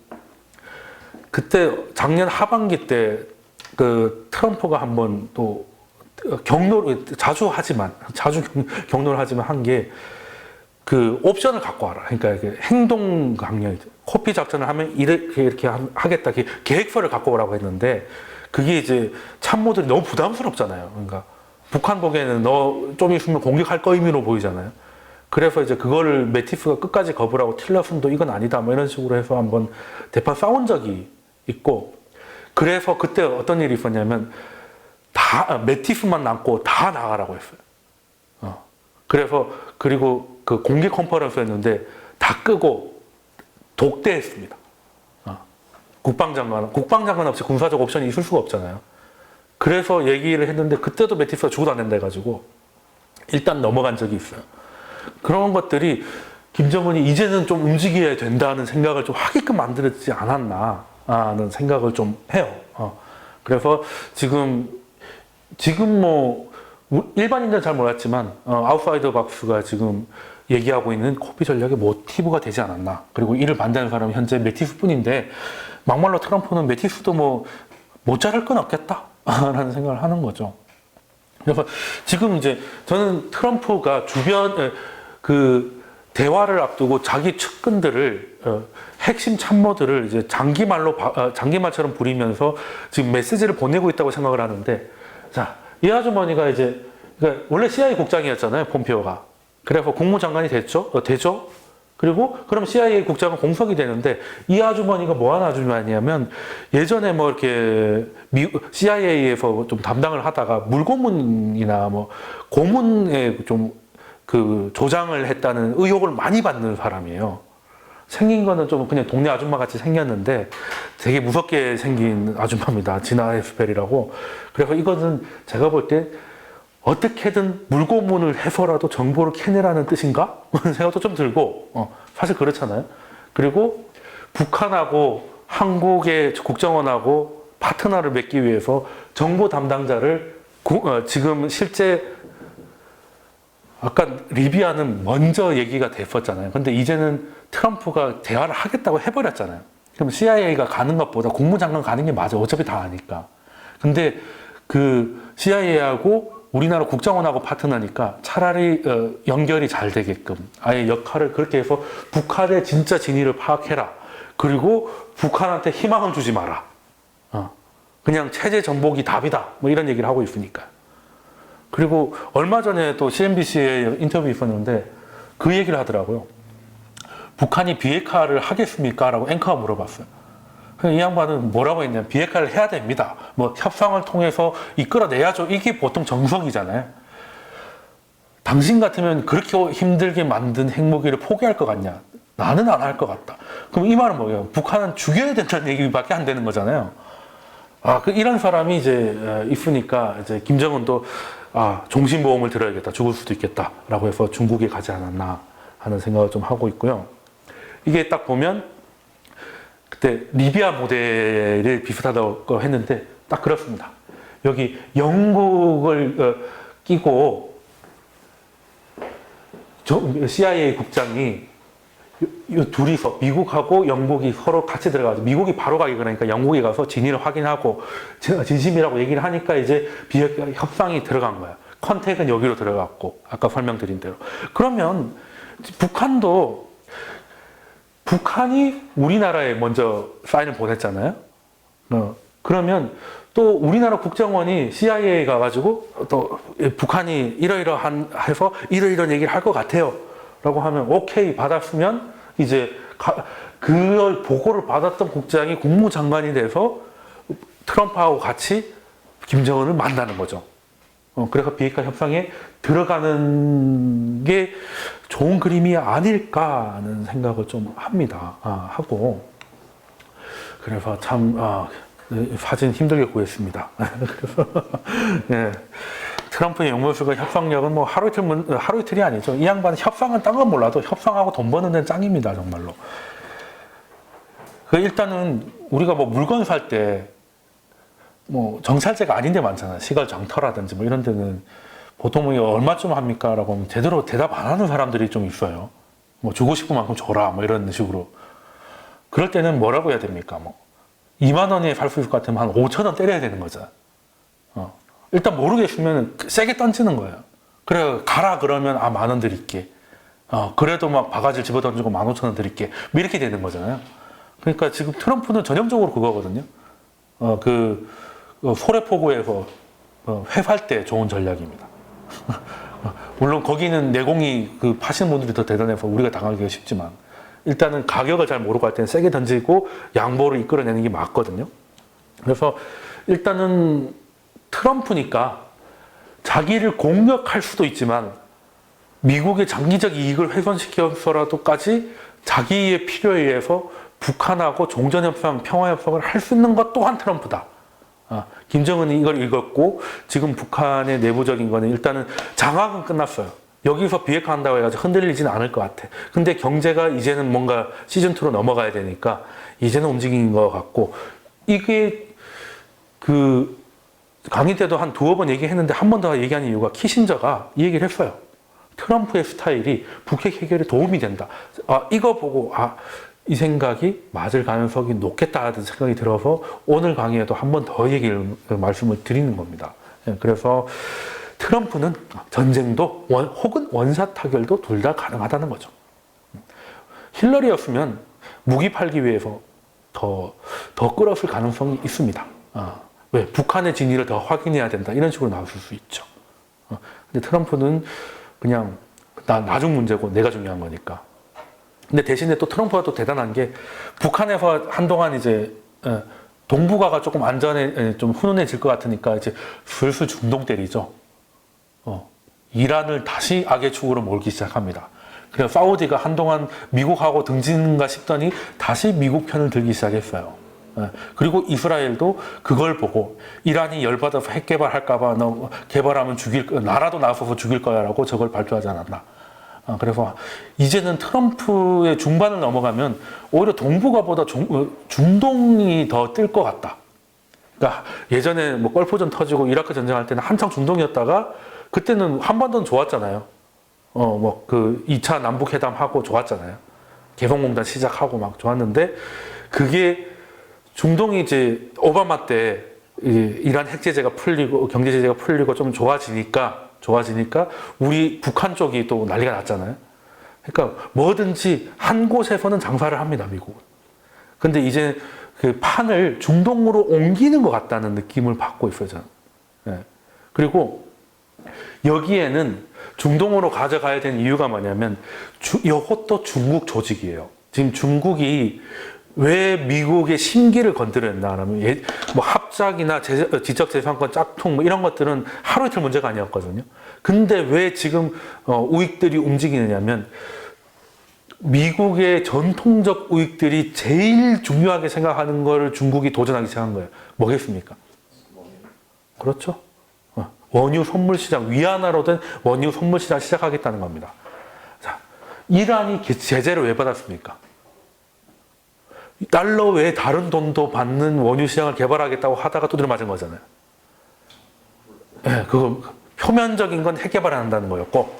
S1: 그때 작년 하반기 때 그 트럼프가 한번 또 자주 경로를 하지만 한 게 그 옵션을 갖고 와라. 그러니까 행동 강령이죠. 코피 작전을 하면 이렇게 하겠다. 계획서를 갖고 오라고 했는데 그게 이제 참모들이 너무 부담스럽잖아요. 그러니까 북한 보기에는 너 좀 있으면 공격할 거 의미로 보이잖아요. 그래서 이제 그거를 매티스가 끝까지 거부를 하고 틸러슨도 이건 아니다 뭐 이런 식으로 해서 한번 대판 싸운 적이 있고, 그래서 그때 어떤 일이 있었냐면 다 매티스만 남고 다 나가라고 했어요. 그래서 그리고 그 공개 컨퍼런스였는데 다 끄고 독대했습니다. 국방장관 없이 군사적 옵션이 있을 수가 없잖아요. 그래서 얘기를 했는데 그때도 매티스가 죽어도 안 된다 해가지고 일단 넘어간 적이 있어요. 그런 것들이 김정은이 이제는 좀 움직여야 된다는 생각을 좀 하게끔 만들지 않았나 하는 생각을 좀 해요. 그래서 지금 뭐 일반인들은 잘 몰랐지만 아웃사이더 박스가 지금 얘기하고 있는 코피 전략의 모티브가 되지 않았나. 그리고 이를 반대하는 사람은 현재 매티스뿐인데 막말로 트럼프는 매티스도 뭐 못 자를 건 없겠다라는 생각을 하는 거죠. 그래서 지금 이제 저는 트럼프가 주변 그 대화를 앞두고 자기 측근들을 핵심 참모들을 이제 장기말처럼 부리면서 지금 메시지를 보내고 있다고 생각을 하는데, 자, 이 아주머니가 이제 그러니까 원래 CIA 국장이었잖아요, 폼페오가. 그래서 국무장관이 되죠. 그리고 그럼 CIA 국장은 공석이 되는데, 이 아주머니가 뭐 하는 아주머니냐면 예전에 뭐 이렇게 CIA에서 좀 담당을 하다가 물고문이나 뭐 고문에 좀 그 조장을 했다는 의혹을 많이 받는 사람이에요. 생긴 거는 좀 그냥 동네 아줌마 같이 생겼는데 되게 무섭게 생긴 아줌마입니다. 지나 에스펠이라고. 그래서 이거는 제가 볼 때 어떻게든 물고문을 해서라도 정보를 캐내라는 뜻인가? 생각도 좀 들고, 사실 그렇잖아요. 그리고 북한하고 한국의 국정원하고 파트너를 맺기 위해서 정보 담당자를 지금 실제 아까 리비아는 먼저 얘기가 됐었잖아요. 근데 이제는 트럼프가 대화를 하겠다고 해버렸잖아요. 그럼 CIA가 가는 것보다 국무장관 가는 게 맞아. 어차피 다 아니까. 근데 그 CIA하고 우리나라 국정원하고 파트너니까 차라리 연결이 잘 되게끔 아예 역할을 그렇게 해서 북한의 진짜 진위를 파악해라. 그리고 북한한테 희망을 주지 마라. 그냥 체제 정복이 답이다. 뭐 이런 얘기를 하고 있으니까. 그리고 얼마 전에 또 CNBC에 인터뷰 있었는데 그 얘기를 하더라고요. 북한이 비핵화를 하겠습니까? 라고 앵커가 물어봤어요. 이 양반은 뭐라고 했냐면 비핵화를 해야 됩니다. 뭐 협상을 통해서 이끌어내야죠. 이게 보통 정석이잖아요. 당신 같으면 그렇게 힘들게 만든 핵무기를 포기할 것 같냐? 나는 안 할 것 같다. 그럼 이 말은 뭐예요? 북한은 죽여야 된다는 얘기밖에 안 되는 거잖아요. 이런 사람이 이제 있으니까 이제 김정은도 종신보험을 들어야겠다. 죽을 수도 있겠다라고 해서 중국에 가지 않았나 하는 생각을 좀 하고 있고요. 이게 딱 보면 그때 리비아 모델을 비슷하다고 했는데 딱 그렇습니다. 여기 영국을 끼고 CIA 국장이 이 둘이서 미국하고 영국이 서로 같이 들어가서 미국이 바로 가기 그러니까 영국에 가서 진위를 확인하고 진심이라고 얘기를 하니까 이제 비핵화 협상이 들어간 거야. 컨택은 여기로 들어갔고 아까 설명드린 대로. 그러면 북한이 우리나라에 먼저 사인을 보냈잖아요. 그러면 또 우리나라 국정원이 CIA 가가지고 또 북한이 이러이러한 해서 이러이러한 얘기를 할 것 같아요. 라고 하면 오케이 받았으면 이제 그걸 보고를 받았던 국장이 국무장관이 돼서 트럼프하고 같이 김정은을 만나는 거죠. 그래서 비핵화 협상에 들어가는 게 좋은 그림이 아닐까 하는 생각을 좀 합니다. 하고 그래서 참 사진 힘들게 구했습니다. 그래서 예. 트럼프의 영모수가 협상력은 뭐 하루 이틀이 아니죠. 이 양반은 협상은 딴 건 몰라도 협상하고 돈 버는 데는 짱입니다, 정말로. 일단은 우리가 뭐 물건 살 때 뭐 정찰제가 아닌 데 많잖아요. 시걸 장터라든지 뭐 이런 데는 보통 뭐 얼마쯤 합니까? 라고 하면 제대로 대답 안 하는 사람들이 좀 있어요. 뭐 주고 싶은 만큼 줘라, 뭐 이런 식으로. 그럴 때는 뭐라고 해야 됩니까? 뭐 2만 원에 살 수 있을 것 같으면 한 5천 원 때려야 되는 거죠. 일단 모르겠으면 세게 던지는 거예요. 그래 가라 그러면 10,000원 드릴게. 그래도 막 바가지를 집어 던지고 15,000원 드릴게. 뭐 이렇게 되는 거잖아요. 그러니까 지금 트럼프는 전형적으로 그거거든요. 소래포구에서 회수할 때 좋은 전략입니다. 물론 거기는 내공이 그 파시는 분들이 더 대단해서 우리가 당하기가 쉽지만 일단은 가격을 잘 모르고 할 때는 세게 던지고 양보를 이끌어내는 게 맞거든요. 그래서 일단은 트럼프니까 자기를 공격할 수도 있지만 미국의 장기적 이익을 훼손시켜서라도까지 자기의 필요에 의해서 북한하고 종전협상, 평화협상을 할 수 있는 것 또한 트럼프다. 김정은이 이걸 읽었고 지금 북한의 내부적인 거는 일단은 장악은 끝났어요. 여기서 비핵화 한다고 해가지고 흔들리지는 않을 것 같아. 근데 경제가 이제는 뭔가 시즌2로 넘어가야 되니까 이제는 움직이는 것 같고 이게 그 강의 때도 한 두어 번 얘기했는데 한 번 더 얘기한 이유가 키신저가 이 얘기를 했어요. 트럼프의 스타일이 북핵 해결에 도움이 된다. 이거 보고 이 생각이 맞을 가능성이 높겠다는 생각이 들어서 오늘 강의에도 한 번 더 말씀을 드리는 겁니다. 그래서 트럼프는 전쟁도 혹은 원사 타결도 둘 다 가능하다는 거죠. 힐러리였으면 무기 팔기 위해서 더 끌었을 가능성이 있습니다. 왜? 북한의 진위를 더 확인해야 된다. 이런 식으로 나왔을 수 있죠. 근데 트럼프는 그냥 나중 문제고 내가 중요한 거니까. 근데 대신에 또 트럼프가 또 대단한 게 북한에서 한동안 이제 동북아가 조금 안전해 좀 훈훈해질 것 같으니까 이제 슬슬 중동 때리죠. 이란을 다시 악의 축으로 몰기 시작합니다. 그래서 사우디가 한동안 미국하고 등지는가 싶더니 다시 미국 편을 들기 시작했어요. 그리고 이스라엘도 그걸 보고 이란이 열받아서 핵 개발할까봐 너 개발하면 나라도 나서서 죽일 거야라고 저걸 발표하지 않았나. 그래서 이제는 트럼프의 중반을 넘어가면 오히려 동북아보다 중동이 더 뜰 것 같다. 그러니까 예전에 뭐 걸프전 터지고 이라크 전쟁할 때는 한창 중동이었다가 그때는 한반도는 좋았잖아요. 그 2차 남북 회담하고 좋았잖아요. 개성공단 시작하고 막 좋았는데 그게 중동이 이제 오바마 때 이란 핵 제재가 풀리고 경제 제재가 풀리고 좀 좋아지니까 우리 북한 쪽이 또 난리가 났잖아요. 그러니까 뭐든지 한 곳에서는 장사를 합니다, 미국은. 근데 이제 그 판을 중동으로 옮기는 것 같다는 느낌을 받고 있어요, 저는. 그리고 여기에는 중동으로 가져가야 되는 이유가 뭐냐면 이것도 중국 조직이에요. 지금 중국이 왜 미국의 심기를 건드렸나 하면 뭐 합작이나 지적재산권 짝퉁 뭐 이런 것들은 하루 이틀 문제가 아니었거든요. 근데 왜 지금 우익들이 움직이느냐면 미국의 전통적 우익들이 제일 중요하게 생각하는 거를 중국이 도전하기 시작한 거예요. 뭐겠습니까? 그렇죠. 원유 선물 시장, 위안화로 된 원유 선물 시장 시작하겠다는 겁니다. 자, 이란이 제재를 왜 받았습니까? 달러 외에 다른 돈도 받는 원유 시장을 개발하겠다고 하다가 두드려 맞은 거잖아요. 그거 표면적인 건 핵 개발 안 한다는 거였고,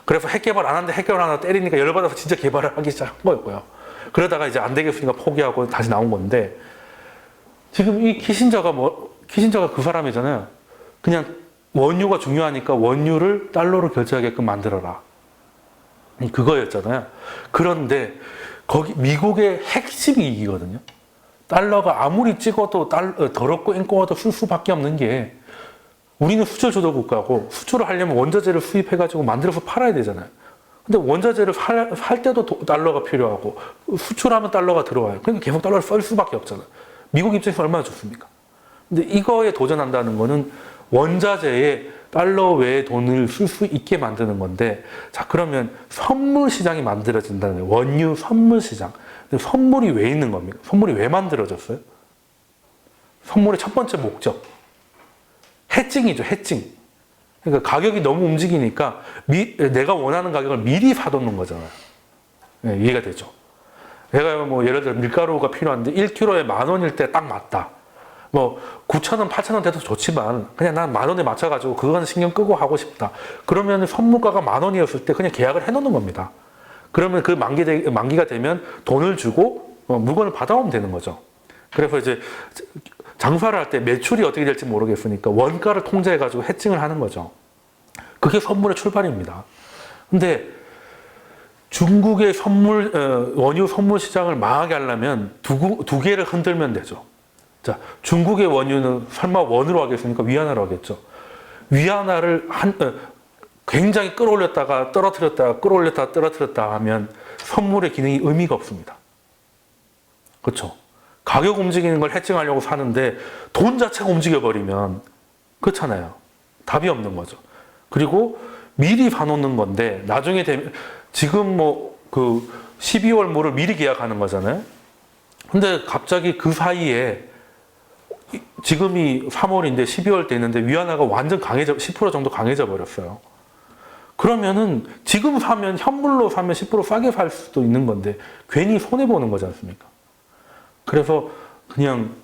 S1: 그래서 핵 개발 안 하는데 핵 개발 하나 때리니까 열받아서 진짜 개발을 하기 시작한 거였고요. 그러다가 이제 안 되겠으니까 포기하고 다시 나온 건데, 지금 이 키신저가 그 사람이잖아요. 그냥 원유가 중요하니까 원유를 달러로 결제하게끔 만들어라. 그거였잖아요. 그런데 거기 미국의 핵심 이익이거든요. 달러가 아무리 찍어도 더럽고 앵꼬어도 쓸 수밖에 없는 게 우리는 수출 주도 국가고 수출을 하려면 원자재를 수입해가지고 만들어서 팔아야 되잖아요. 근데 원자재를 살 때도 달러가 필요하고 수출하면 달러가 들어와요. 그러니까 계속 달러를 쓸 수밖에 없잖아요. 미국 입장에서 얼마나 좋습니까? 근데 이거에 도전한다는 거는 원자재에 달러 외에 돈을 쓸 수 있게 만드는 건데, 자, 그러면 선물 시장이 만들어진다는 거예요. 원유 선물 시장. 근데 선물이 왜 있는 겁니까? 선물이 왜 만들어졌어요? 선물의 첫 번째 목적. 해칭이죠, 해칭. 그러니까 가격이 너무 움직이니까 내가 원하는 가격을 미리 사놓는 거잖아요. 네, 이해가 되죠. 내가 뭐 예를 들어 밀가루가 필요한데 1kg에 10,000원일 때 딱 맞다. 뭐 9,000원, 8,000원 돼도 좋지만 그냥 난 10,000원에 맞춰가지고 그거는 신경 끄고 하고 싶다. 그러면 선물가가 10,000원이었을 때 그냥 계약을 해놓는 겁니다. 그러면 그 만기가 되면 돈을 주고 물건을 받아오면 되는 거죠. 그래서 이제 장사를 할 때 매출이 어떻게 될지 모르겠으니까 원가를 통제해가지고 해칭을 하는 거죠. 그게 선물의 출발입니다. 근데 중국의 원유 선물 시장을 망하게 하려면 두 개를 흔들면 되죠. 자, 중국의 원유는 설마 원으로 하겠습니까? 위안화로 하겠죠. 위안화를 굉장히 끌어올렸다가 떨어뜨렸다가 끌어올렸다가 떨어뜨렸다 하면 선물의 기능이 의미가 없습니다. 그렇죠? 가격 움직이는 걸 해칭하려고 사는데 돈 자체가 움직여버리면 그렇잖아요. 답이 없는 거죠. 그리고 미리 봐놓는 건데 나중에 되면 지금 뭐 그 12월 물을 미리 계약하는 거잖아요. 근데 갑자기 그 사이에 지금이 3월인데 12월 되는데 위안화가 완전 10% 정도 강해져 버렸어요. 그러면은 지금 사면 현물로 사면 10% 싸게 살 수도 있는 건데 괜히 손해 보는 거지 않습니까? 그래서 그냥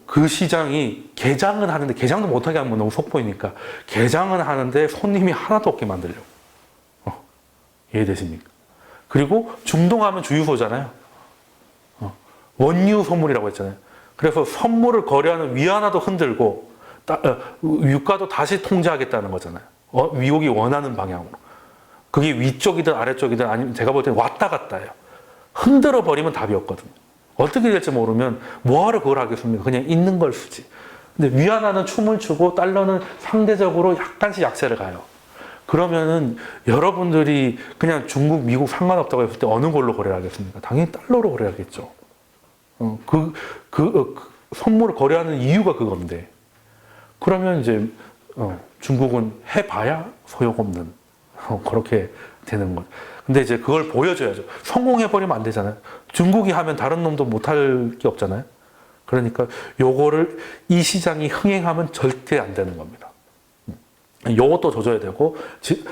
S1: 그 시장이 개장은 하는데 개장도 못하게 하면 너무 속보이니까 개장은 하는데 손님이 하나도 없게 만들려고. 이해되십니까? 그리고 중동하면 주유소잖아요. 원유 선물이라고 했잖아요. 그래서 선물을 거래하는 위안화도 흔들고 유가도 다시 통제하겠다는 거잖아요. 미국이 원하는 방향으로. 그게 위쪽이든 아래쪽이든 아니면 제가 볼 때는 왔다 갔다 해요. 흔들어 버리면 답이 없거든요. 어떻게 될지 모르면 뭐하러 그걸 하겠습니까? 그냥 있는 걸 쓰지. 근데 위안화는 춤을 추고 달러는 상대적으로 약간씩 약세를 가요. 그러면은 여러분들이 그냥 중국, 미국 상관없다고 했을 때 어느 걸로 거래를 하겠습니까? 당연히 달러로 거래하겠죠. 선물을 거래하는 이유가 그건데. 그러면 이제 중국은 해봐야 소용없는 그렇게 되는 거죠. 근데 이제 그걸 보여줘야죠. 성공해버리면 안 되잖아요. 중국이 하면 다른 놈도 못할 게 없잖아요. 그러니까 요거를 이 시장이 흥행하면 절대 안 되는 겁니다. 요것도 조져야 되고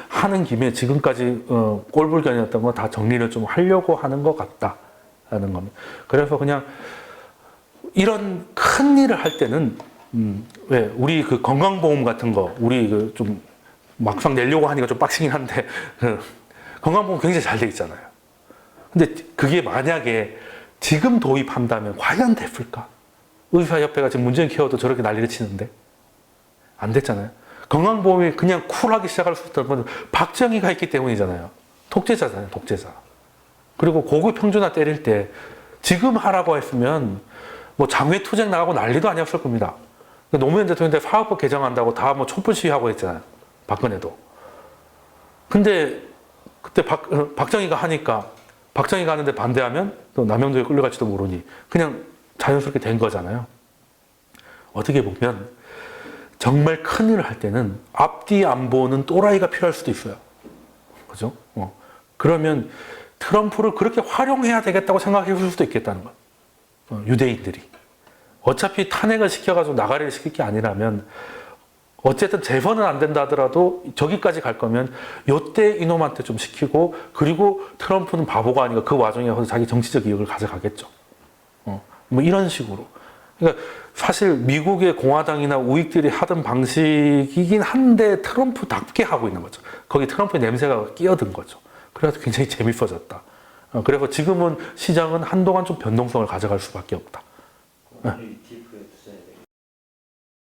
S1: 하는 김에 지금까지 꼴불견이었던 거 다 정리를 좀 하려고 하는 것 같다라는 겁니다. 그래서 그냥 이런 큰 일을 할 때는 왜 우리 그 건강보험 같은 거 우리 그 좀 막상 내려고 하니까 좀 빡시긴 한데 건강보험 굉장히 잘 돼 있잖아요. 근데 그게 만약에 지금 도입한다면 과연 됐을까? 의사협회가 지금 문재인 케어도 저렇게 난리를 치는데 안 됐잖아요. 건강보험이 그냥 쿨하게 시작할 수 있다는 건 박정희가 있기 때문이잖아요. 독재자잖아요, 독재자. 그리고 고급 평준화 때릴 때 지금 하라고 했으면 뭐 장외투쟁 나가고 난리도 아니었을 겁니다. 노무현 대통령 때 사업법 개정한다고 다 뭐 촛불 시위하고 했잖아요. 박근혜도. 근데 그때 박정희가 하니까 박정희가 하는데 반대하면 또 남영도에 끌려갈지도 모르니 그냥 자연스럽게 된 거잖아요. 어떻게 보면 정말 큰일을 할 때는 앞뒤 안 보는 또라이가 필요할 수도 있어요. 그죠? 그러면 트럼프를 그렇게 활용해야 되겠다고 생각해 볼 수도 있겠다는 거예요. 유대인들이. 어차피 탄핵을 시켜가지고 나가리를 시킬 게 아니라면 어쨌든 재선은 안 된다 하더라도 저기까지 갈 거면 요때 이놈한테 좀 시키고 그리고 트럼프는 바보가 아니고 그 와중에 자기 정치적 이익을 가져가겠죠. 뭐 이런 식으로. 그러니까 사실 미국의 공화당이나 우익들이 하던 방식이긴 한데 트럼프답게 하고 있는 거죠. 거기 트럼프의 냄새가 끼어든 거죠. 그래서 굉장히 재밌어졌다. 그래서 지금은 시장은 한동안 좀 변동성을 가져갈 수밖에 없다.
S2: ETF에 투자해요?